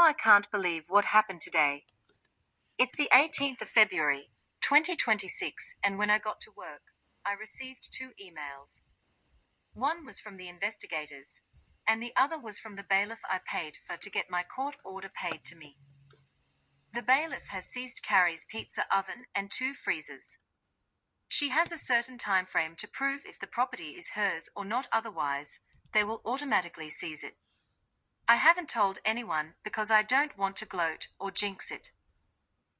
Now I can't believe what happened today. It's the 18th of February, 2026, and when I got to work, I received two emails. One was from the investigators, and the other was from the bailiff I paid for to get my court order paid to me. The bailiff has seized Carrie's pizza oven and two freezers. She has a certain time frame to prove if the property is hers or not, otherwise, they will automatically seize it. I haven't told anyone because I don't want to gloat or jinx it.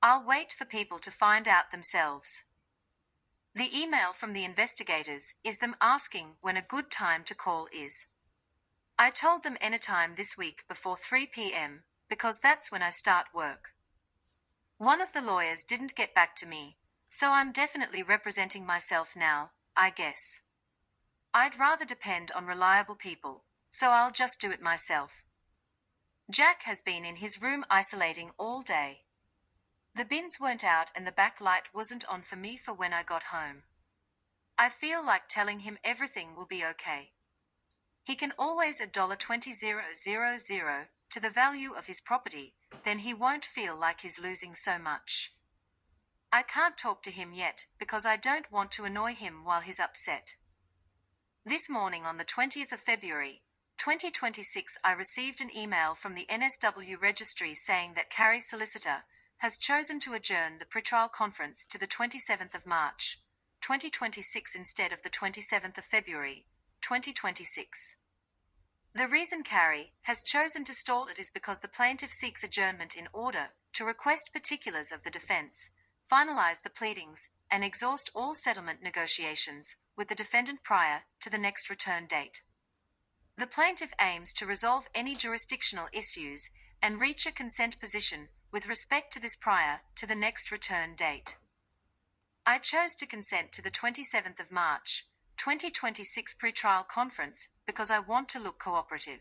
I'll wait for people to find out themselves. The email from the investigators is them asking when a good time to call is. I told them anytime this week before 3 p.m. because that's when I start work. One of the lawyers didn't get back to me, so I'm definitely representing myself now, I guess. I'd rather depend on reliable people, so I'll just do it myself. Jack has been in his room isolating all day. The bins weren't out and the back light wasn't on for me for when I got home. I feel like telling him everything will be okay. He can always add $20,000 to the value of his property, then he won't feel like he's losing so much. I can't talk to him yet because I don't want to annoy him while he's upset. This morning on the 20th of February, 2026, I received an email from the NSW registry saying that Carrie's solicitor has chosen to adjourn the pretrial conference to the 27th of March, 2026 instead of the 27th of February, 2026. The reason Carrie has chosen to stall it is because the plaintiff seeks adjournment in order to request particulars of the defense, finalize the pleadings, and exhaust all settlement negotiations with the defendant prior to the next return date. The plaintiff aims to resolve any jurisdictional issues and reach a consent position with respect to this prior to the next return date. I chose to consent to the 27th of March, 2026 pretrial conference because I want to look cooperative.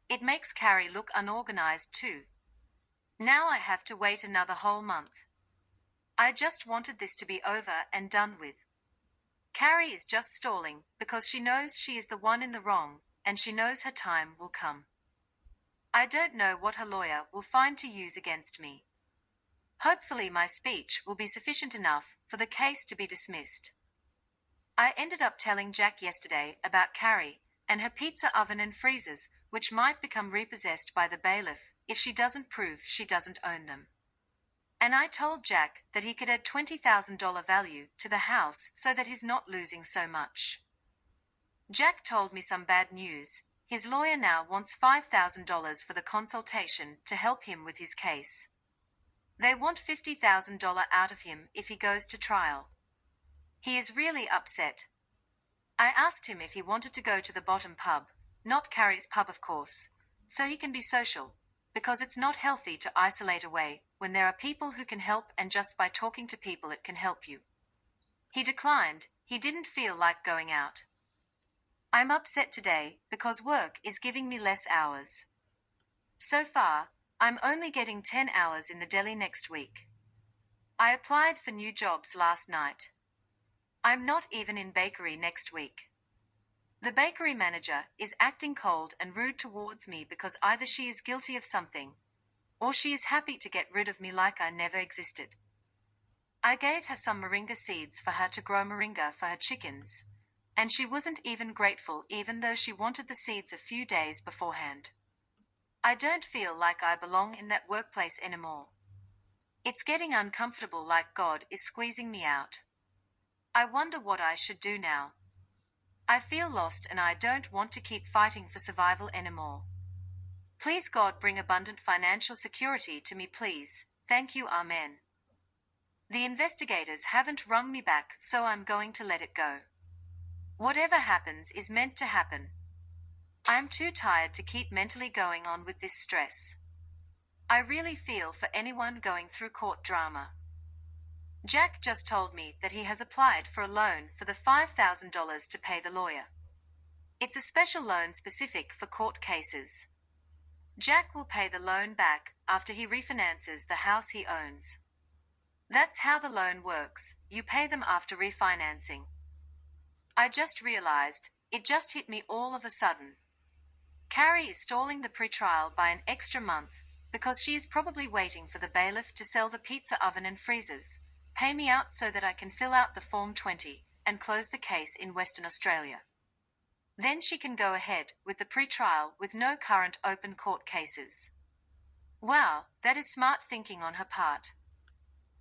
It makes Carrie look unorganized too. Now I have to wait another whole month. I just wanted this to be over and done with. Carrie is just stalling because she knows she is the one in the wrong and she knows her time will come. I don't know what her lawyer will find to use against me. Hopefully my speech will be sufficient enough for the case to be dismissed. I ended up telling Jack yesterday about Carrie and her pizza oven and freezers, which might become repossessed by the bailiff if she doesn't prove she doesn't own them. And I told Jack that he could add $20,000 value to the house so that he's not losing so much. Jack told me some bad news. His lawyer now wants $5,000 for the consultation to help him with his case. They want $50,000 out of him if he goes to trial. He is really upset. I asked him if he wanted to go to the bottom pub, not Carrie's pub of course, so he can be social, because it's not healthy to isolate away when there are people who can help and just by talking to people it can help you. He declined. He didn't feel like going out. I'm upset today because work is giving me less hours. So far, I'm only getting 10 hours in the deli next week. I applied for new jobs last night. I'm not even in bakery next week. The bakery manager is acting cold and rude towards me because either she is guilty of something, or she is happy to get rid of me like I never existed. I gave her some moringa seeds for her to grow moringa for her chickens, and she wasn't even grateful even though she wanted the seeds a few days beforehand. I don't feel like I belong in that workplace anymore. It's getting uncomfortable, like God is squeezing me out. I wonder what I should do now. I feel lost and I don't want to keep fighting for survival anymore. Please God bring abundant financial security to me, please. Thank you, Amen. The investigators haven't rung me back, so I'm going to let it go. Whatever happens is meant to happen. I'm too tired to keep mentally going on with this stress. I really feel for anyone going through court drama. Jack just told me that he has applied for a loan for the $5,000 to pay the lawyer. It's a special loan specific for court cases. Jack will pay the loan back after he refinances the house he owns. That's how the loan works. You pay them after refinancing. I just realized, it just hit me all of a sudden. Carrie is stalling the pretrial by an extra month, because she is probably waiting for the bailiff to sell the pizza oven and freezers, pay me out so that I can fill out the Form 20 and close the case in Western Australia. Then she can go ahead with the pre-trial with no current open court cases. Wow, that is smart thinking on her part.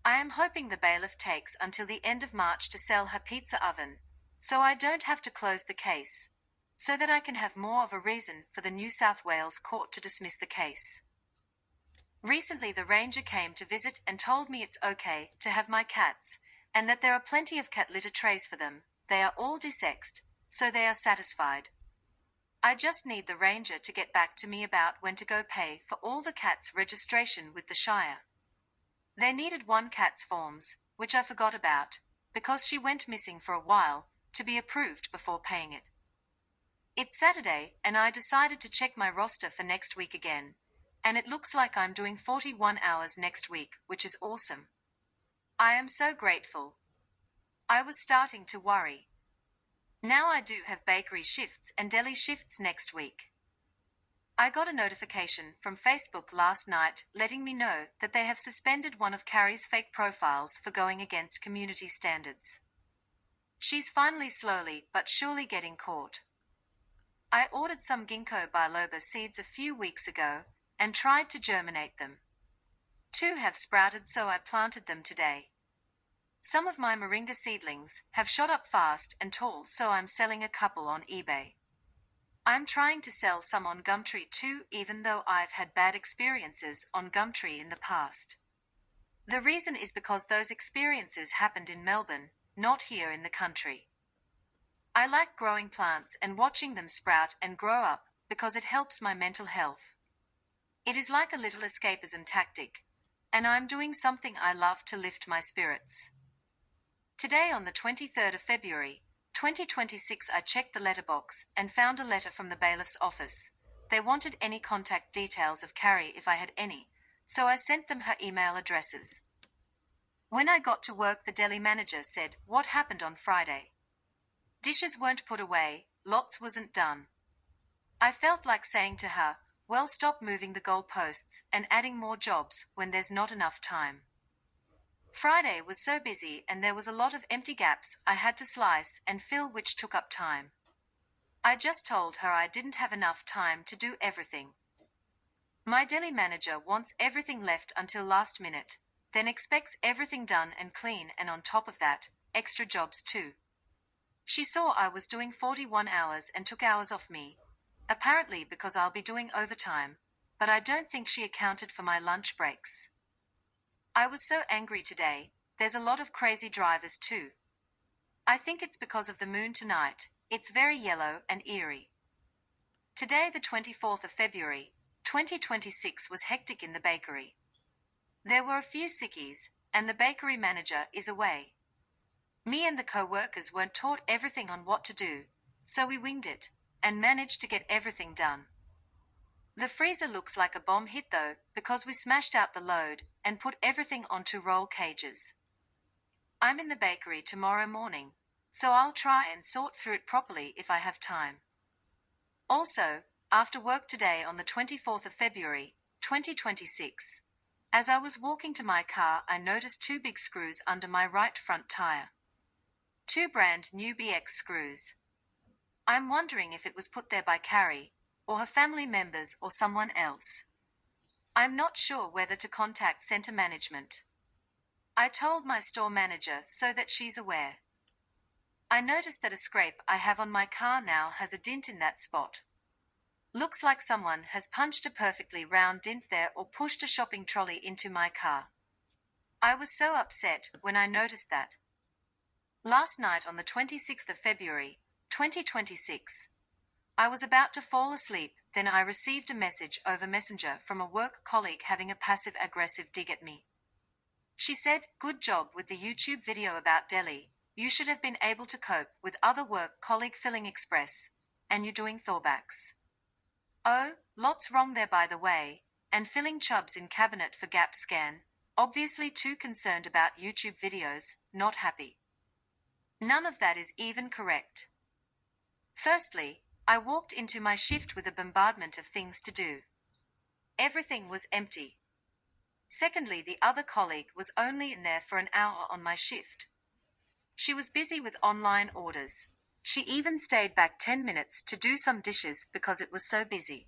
I am hoping the bailiff takes until the end of March to sell her pizza oven, so I don't have to close the case, so that I can have more of a reason for the New South Wales court to dismiss the case. Recently the ranger came to visit and told me it's okay to have my cats, and that there are plenty of cat litter trays for them. They are all desexed, so they are satisfied. I just need the ranger to get back to me about when to go pay for all the cats' registration with the Shire. They needed one cat's forms, which I forgot about, because she went missing for a while, to be approved before paying it. It's Saturday, and I decided to check my roster for next week again, and it looks like I'm doing 41 hours next week, which is awesome. I am so grateful. I was starting to worry. Now I do have bakery shifts and deli shifts next week. I got a notification from Facebook last night letting me know that they have suspended one of Carrie's fake profiles for going against community standards. She's finally slowly but surely getting caught. I ordered some ginkgo biloba seeds a few weeks ago and tried to germinate them. 2 have sprouted, so I planted them today. Some of my moringa seedlings have shot up fast and tall, so I'm selling a couple on eBay. I'm trying to sell some on Gumtree too, even though I've had bad experiences on Gumtree in the past. The reason is because those experiences happened in Melbourne, not here in the country. I like growing plants and watching them sprout and grow up because it helps my mental health. It is like a little escapism tactic, and I'm doing something I love to lift my spirits. Today, on the 23rd of February, 2026, I checked the letterbox and found a letter from the bailiff's office. They wanted any contact details of Carrie if I had any, so I sent them her email addresses. When I got to work, the deli manager said, "What happened on Friday?" Dishes weren't put away, lots wasn't done. I felt like saying to her, well, stop moving the goalposts and adding more jobs when there's not enough time. Friday was so busy and there was a lot of empty gaps I had to slice and fill, which took up time. I just told her I didn't have enough time to do everything. My deli manager wants everything left until last minute, then expects everything done and clean, and on top of that, extra jobs too. She saw I was doing 41 hours and took hours off me, apparently because I'll be doing overtime, but I don't think she accounted for my lunch breaks. I was so angry today. There's a lot of crazy drivers too. I think it's because of the moon tonight. It's very yellow and eerie. Today, the 24th of February, 2026, was hectic in the bakery. There were a few sickies, and the bakery manager is away. Me and the co-workers weren't taught everything on what to do, so we winged it, and managed to get everything done. The freezer looks like a bomb hit though, because we smashed out the load and put everything onto roll cages. I'm in the bakery tomorrow morning, so I'll try and sort through it properly if I have time. Also, after work today on the 24th of February, 2026, as I was walking to my car, I noticed 2 big screws under my right front tire. 2 brand new BX screws. I'm wondering if it was put there by Carrie, or her family members, or someone else. I'm not sure whether to contact center management. I told my store manager so that she's aware. I noticed that a scrape I have on my car now has a dint in that spot. Looks like someone has punched a perfectly round dint there or pushed a shopping trolley into my car. I was so upset when I noticed that. Last night on the 26th of February, 2026, I was about to fall asleep, then I received a message over Messenger from a work colleague having a passive-aggressive dig at me. She said, "Good job with the YouTube video about deli. You should have been able to cope with other work colleague filling express, and you doing Thorbacks. Oh, lots wrong there by the way, and filling chubs in cabinet for Gap scan, obviously too concerned about YouTube videos, not happy. None of that is even correct. Firstly, I walked into my shift with a bombardment of things to do. everything was empty. Secondly, the other colleague was only in there for an hour on my shift. She was busy with online orders. She even stayed back 10 minutes to do some dishes because it was so busy.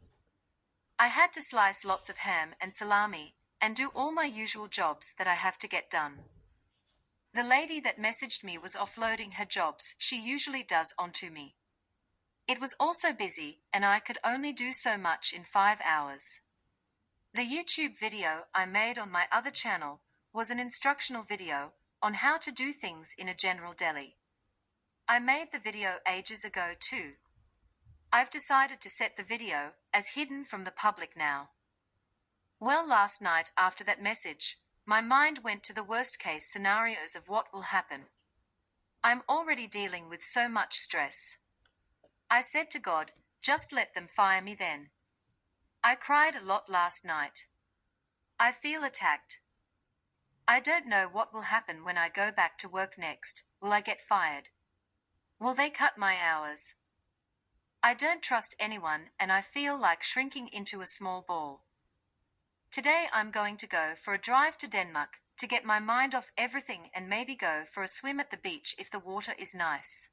I had to slice lots of ham and salami and do all my usual jobs that I have to get done. The lady that messaged me was offloading her jobs she usually does onto me. It was also busy, and I could only do so much in 5 hours. The YouTube video I made on my other channel was an instructional video on how to do things in a general deli. I made the video ages ago too. I've decided to set the video as hidden from the public now. Well, last night after that message, my mind went to the worst case scenarios of what will happen. I'm already dealing with so much stress. I said to God, just let them fire me then. I cried a lot last night. I feel attacked. I don't know what will happen when I go back to work next. Will I get fired? Will they cut my hours? I don't trust anyone and I feel like shrinking into a small ball. Today I'm going to go for a drive to Denmark to get my mind off everything and maybe go for a swim at the beach if the water is nice.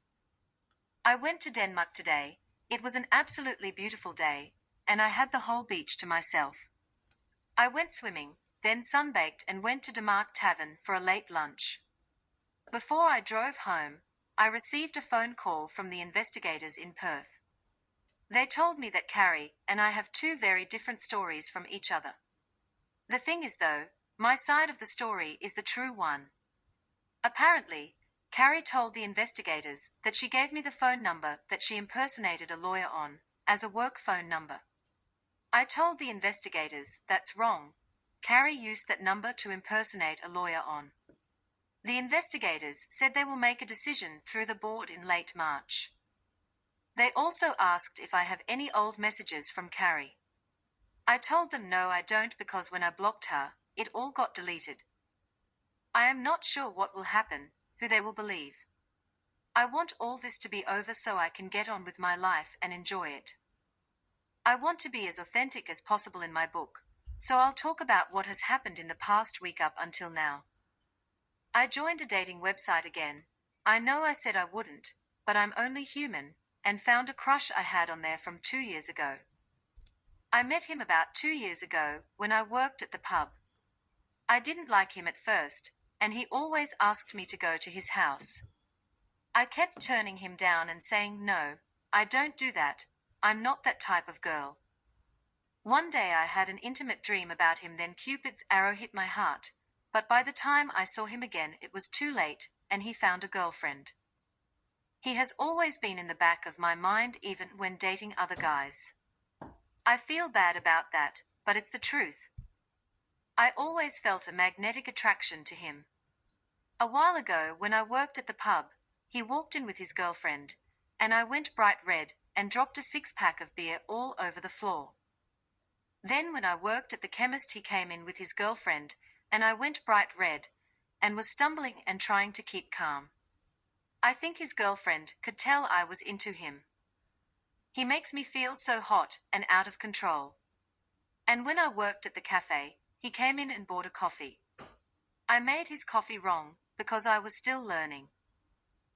I went to Denmark today. It was an absolutely beautiful day, and I had the whole beach to myself. I went swimming, then sunbaked and went to Denmark Tavern for a late lunch. Before I drove home, I received a phone call from the investigators in Perth. They told me that Carrie and I have two very different stories from each other. The thing is though, my side of the story is the true one. Apparently, Carrie told the investigators that she gave me the phone number that she impersonated a lawyer on, as a work phone number. I told the investigators that's wrong. Carrie used that number to impersonate a lawyer on. The investigators said they will make a decision through the board in late March. They also asked if I have any old messages from Carrie. I told them no, I don't, because when I blocked her, it all got deleted. I am not sure what will happen, who they will believe. I want all this to be over so I can get on with my life and enjoy it. I want to be as authentic as possible in my book, so I'll talk about what has happened in the past week up until now. I joined a dating website again. I know I said I wouldn't, but I'm only human, and found a crush I had on there from 2 years ago. I met him about 2 years ago when I worked at the pub. I didn't like him at first, and he always asked me to go to his house. I kept turning him down and saying no, I don't do that, I'm not that type of girl. One day I had an intimate dream about him, then Cupid's arrow hit my heart, but by the time I saw him again it was too late, and he found a girlfriend. He has always been in the back of my mind even when dating other guys. I feel bad about that, but it's the truth. I always felt a magnetic attraction to him. A while ago when I worked at the pub, he walked in with his girlfriend, and I went bright red and dropped a 6-pack of beer all over the floor. Then when I worked at the chemist he came in with his girlfriend, and I went bright red, and was stumbling and trying to keep calm. I think his girlfriend could tell I was into him. He makes me feel so hot and out of control. And when I worked at the cafe, he came in and bought a coffee. I made his coffee wrong, because I was still learning.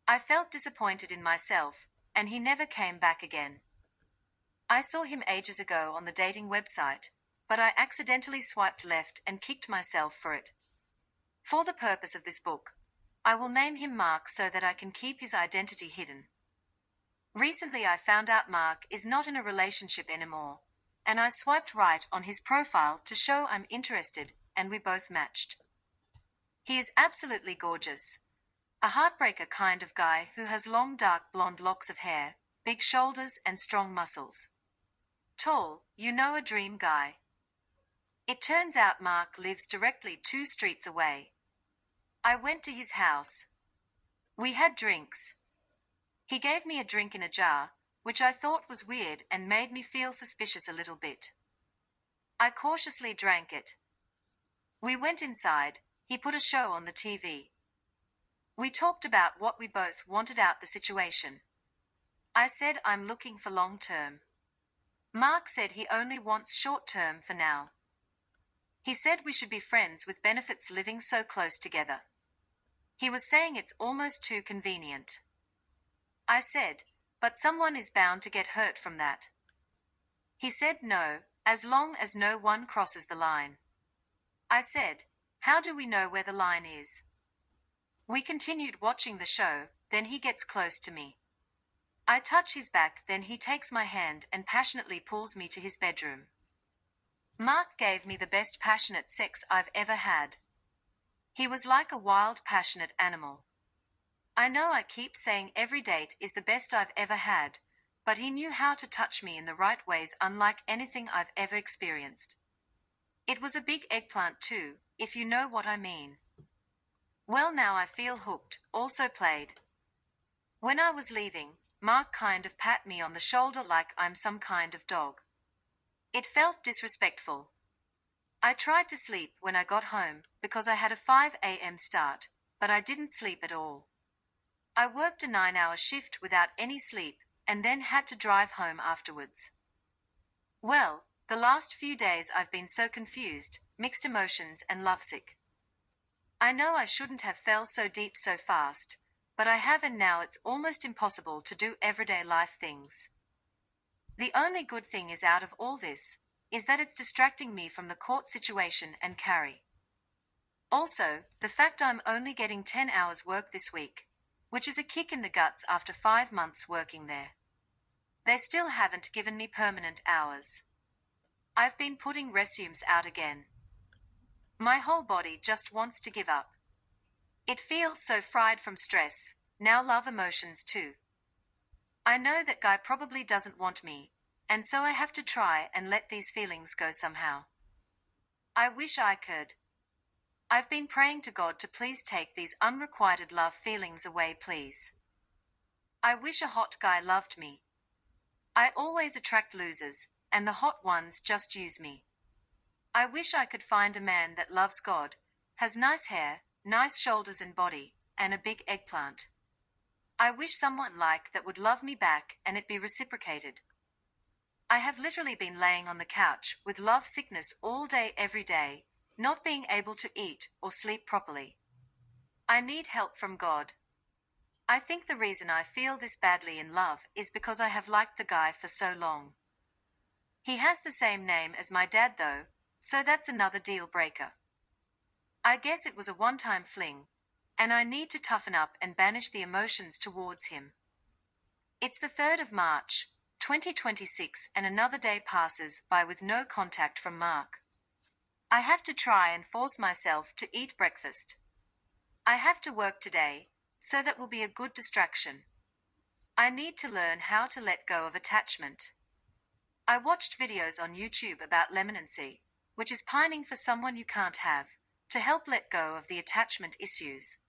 I felt disappointed in myself, and he never came back again. I saw him ages ago on the dating website, but I accidentally swiped left and kicked myself for it. For the purpose of this book, I will name him Mark so that I can keep his identity hidden. Recently I found out Mark is not in a relationship anymore, and I swiped right on his profile to show I'm interested, and we both matched. He is absolutely gorgeous. A heartbreaker kind of guy who has long dark blonde locks of hair, big shoulders and strong muscles. Tall, a dream guy. It turns out Mark lives directly 2 streets away. I went to his house. We had drinks. He gave me a drink in a jar, which I thought was weird and made me feel suspicious a little bit. I cautiously drank it. We went inside. He put a show on the TV. We talked about what we both wanted out the situation. I said I'm looking for long term. Mark said he only wants short term for now. He said we should be friends with benefits living so close together. He was saying it's almost too convenient. I said, but someone is bound to get hurt from that. He said no, as long as no one crosses the line. I said, how do we know where the line is? We continued watching the show, then he gets close to me. I touch his back, then he takes my hand and passionately pulls me to his bedroom. Mark gave me the best passionate sex I've ever had. He was like a wild, passionate animal. I know I keep saying every date is the best I've ever had, but he knew how to touch me in the right ways, unlike anything I've ever experienced. It was a big eggplant too, if you know what I mean. Well, now I feel hooked, also played. When I was leaving, Mark kind of pat me on the shoulder like I'm some kind of dog. It felt disrespectful. I tried to sleep when I got home because I had a 5 a.m. start, but I didn't sleep at all. I worked a 9-hour shift without any sleep and then had to drive home afterwards. Well, the last few days I've been so confused, mixed emotions and lovesick. I know I shouldn't have fell so deep so fast, but I have, and now it's almost impossible to do everyday life things. The only good thing is out of all this is that it's distracting me from the court situation and Carrie. Also, the fact I'm only getting 10 hours work this week, which is a kick in the guts after 5 months working there. They still haven't given me permanent hours. I've been putting resumes out again. My whole body just wants to give up. It feels so fried from stress, now love emotions too. I know that guy probably doesn't want me, and so I have to try and let these feelings go somehow. I wish I could. I've been praying to God to please take these unrequited love feelings away, please. I wish a hot guy loved me. I always attract losers, and the hot ones just use me. I wish I could find a man that loves God, has nice hair, nice shoulders and body, and a big eggplant. I wish someone like that would love me back and it be reciprocated. I have literally been laying on the couch with love sickness all day every day, not being able to eat or sleep properly. I need help from God. I think the reason I feel this badly in love is because I have liked the guy for so long. He has the same name as my dad though, so that's another deal breaker. I guess it was a one-time fling, and I need to toughen up and banish the emotions towards him. It's the 3rd of March, 2026, and another day passes by with no contact from Mark. I have to try and force myself to eat breakfast. I have to work today, so that will be a good distraction. I need to learn how to let go of attachment. I watched videos on YouTube about lemonancy, which is pining for someone you can't have, to help let go of the attachment issues.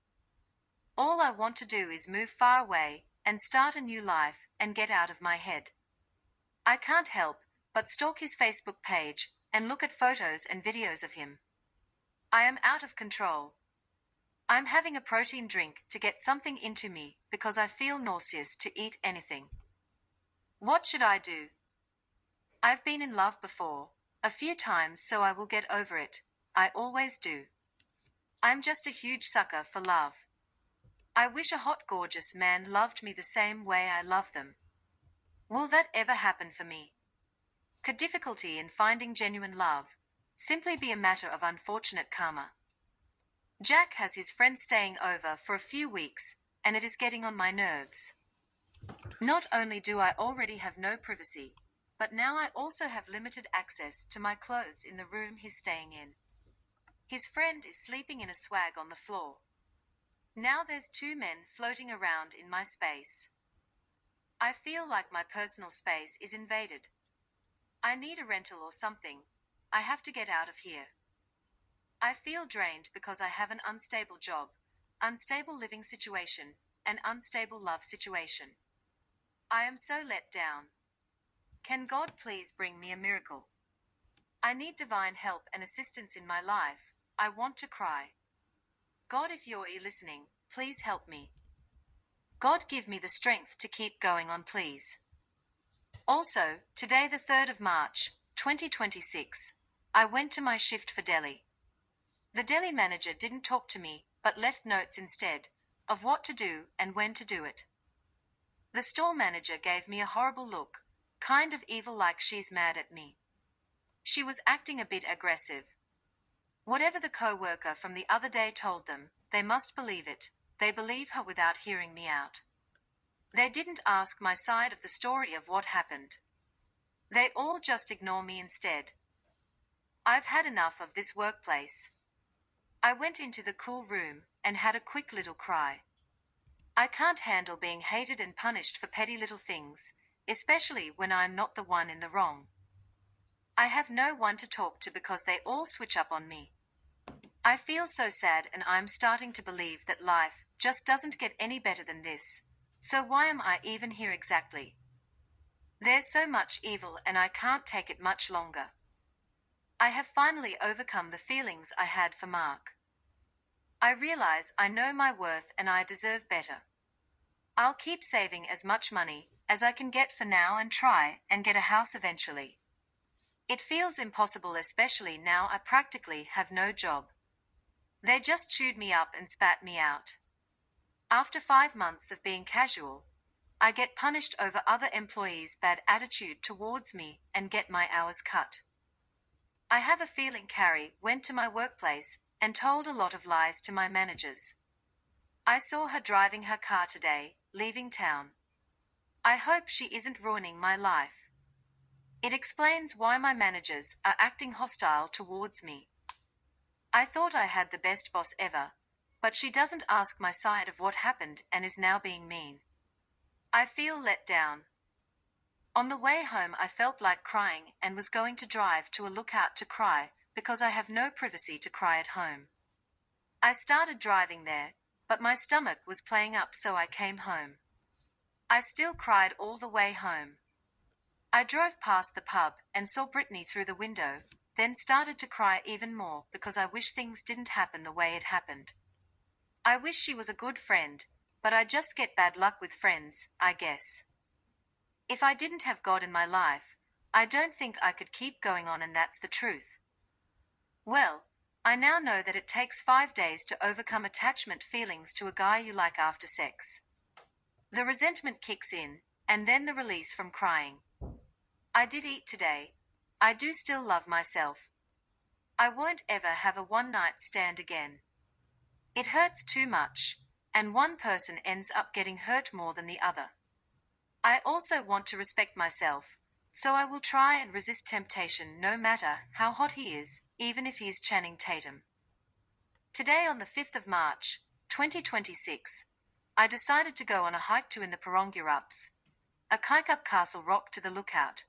All I want to do is move far away and start a new life and get out of my head. I can't help but stalk his Facebook page and look at photos and videos of him. I am out of control. I'm having a protein drink to get something into me because I feel nauseous to eat anything. What should I do? I've been in love before, a few times, so I will get over it. I always do. I'm just a huge sucker for love. I wish a hot, gorgeous man loved me the same way I love them. Will that ever happen for me? Could difficulty in finding genuine love simply be a matter of unfortunate karma? Jack has his friend staying over for a few weeks, and it is getting on my nerves. Not only do I already have no privacy, but now I also have limited access to my clothes in the room he's staying in. His friend is sleeping in a swag on the floor. Now there's 2 men floating around in my space. I feel like my personal space is invaded. I need a rental or something. I have to get out of here. I feel drained because I have an unstable job, unstable living situation, and unstable love situation. I am so let down. Can God please bring me a miracle? I need divine help and assistance in my life. I want to cry. God, if you're listening, please help me. God, give me the strength to keep going on, please. Also, today the 3rd of March, 2026, I went to my shift for deli. The deli manager didn't talk to me, but left notes instead, of what to do and when to do it. The store manager gave me a horrible look, kind of evil, like she's mad at me. She was acting a bit aggressive. Whatever the co-worker from the other day told them, they must believe it. They believe her without hearing me out. They didn't ask my side of the story of what happened. They all just ignore me instead. I've had enough of this workplace. I went into the cool room and had a quick little cry. I can't handle being hated and punished for petty little things, especially when I'm not the one in the wrong. I have no one to talk to because they all switch up on me. I feel so sad, and I'm starting to believe that life just doesn't get any better than this. So why am I even here exactly? There's so much evil and I can't take it much longer. I have finally overcome the feelings I had for Mark. I realize I know my worth and I deserve better. I'll keep saving as much money as I can get for now and try and get a house eventually. It feels impossible, especially now I practically have no job. They just chewed me up and spat me out. After 5 months of being casual, I get punished over other employees' bad attitude towards me and get my hours cut. I have a feeling Carrie went to my workplace and told a lot of lies to my managers. I saw her driving her car today, leaving town. I hope she isn't ruining my life. It explains why my managers are acting hostile towards me. I thought I had the best boss ever, but she doesn't ask my side of what happened and is now being mean. I feel let down. On the way home I felt like crying and was going to drive to a lookout to cry because I have no privacy to cry at home. I started driving there, but my stomach was playing up, so I came home. I still cried all the way home. I drove past the pub and saw Brittany through the window, then started to cry even more because I wish things didn't happen the way it happened. I wish she was a good friend, but I just get bad luck with friends, I guess. If I didn't have God in my life, I don't think I could keep going on, and that's the truth. Well, I now know that it takes 5 days to overcome attachment feelings to a guy you like after sex. The resentment kicks in, and then the release from crying. I did eat today. I do still love myself. I won't ever have a one-night stand again. It hurts too much, and one person ends up getting hurt more than the other. I also want to respect myself, so I will try and resist temptation no matter how hot he is, even if he is Channing Tatum. Today, on the 5th of March, 2026, I decided to go on a hike to in the Parongurups, a Kaikup Castle rock to the lookout.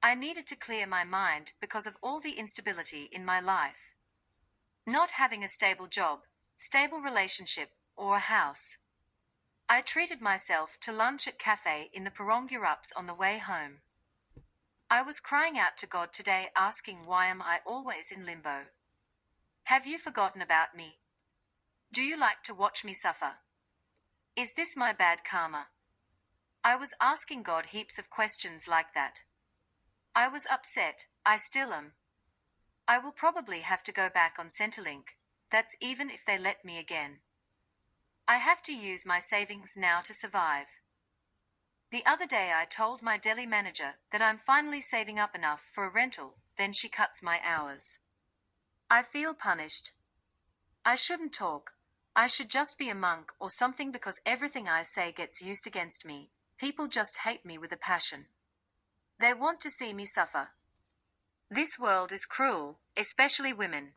I needed to clear my mind because of all the instability in my life. Not having a stable job, stable relationship, or a house. I treated myself to lunch at cafe in the Parongurups on the way home. I was crying out to God today, asking, why am I always in limbo? Have you forgotten about me? Do you like to watch me suffer? Is this my bad karma? I was asking God heaps of questions like that. I was upset, I still am. I will probably have to go back on Centrelink, that's even if they let me again. I have to use my savings now to survive. The other day I told my deli manager that I'm finally saving up enough for a rental, then she cuts my hours. I feel punished. I shouldn't talk. I should just be a monk or something because everything I say gets used against me. People just hate me with a passion. They want to see me suffer. This world is cruel, especially women.